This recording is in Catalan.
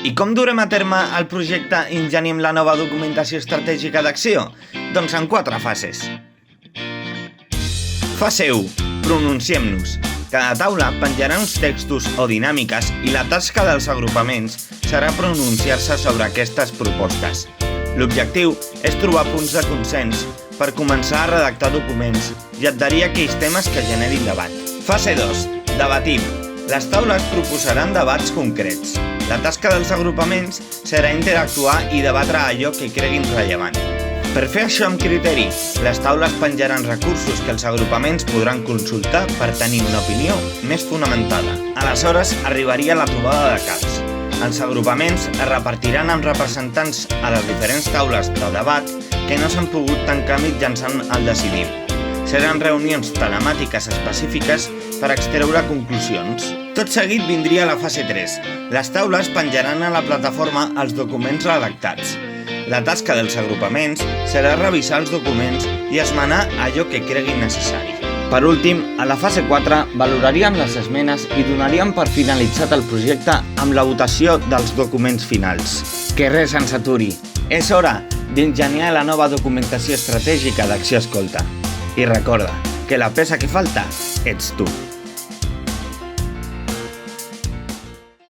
I com durem a terme el projecte Ingeniem la nova documentació estratègica d'acció? Doncs en 4 fases. Fase 1. Pronunciem-nos. Cada taula penjarà uns textos o dinàmiques i la tasca dels agrupaments serà pronunciar-se sobre aquestes propostes. L'objectiu és trobar punts de consens per començar a redactar documents i adherir a aquells temes que generin debat. Fase 2. Debatim. Les taules proposaran debats concrets. La tasca dels agrupaments serà interactuar i debatre allò que creguin rellevant. Per fer això amb criteri, les taules penjaran recursos que els agrupaments podran consultar per tenir una opinió més fonamentada. Aleshores, arribaria la trobada de caps. Els agrupaments es repartiran amb representants a les diferents taules de debat que no s'han pogut tancar mitjançant el decidim. Seran reunions telemàtiques específiques per extreure conclusions. Tot seguit vindria la fase 3. Les taules penjaran a la plataforma els documents redactats. La tasca dels agrupaments serà revisar els documents i esmenar allò que creguin necessari. Per últim, a la fase 4 valoraríem les esmenes i donaríem per finalitzat el projecte amb la votació dels documents finals. Que res ens aturi. És hora d'enginyar la nova documentació estratègica d'Acció Escolta. I recorda que la peça que falta ets tu.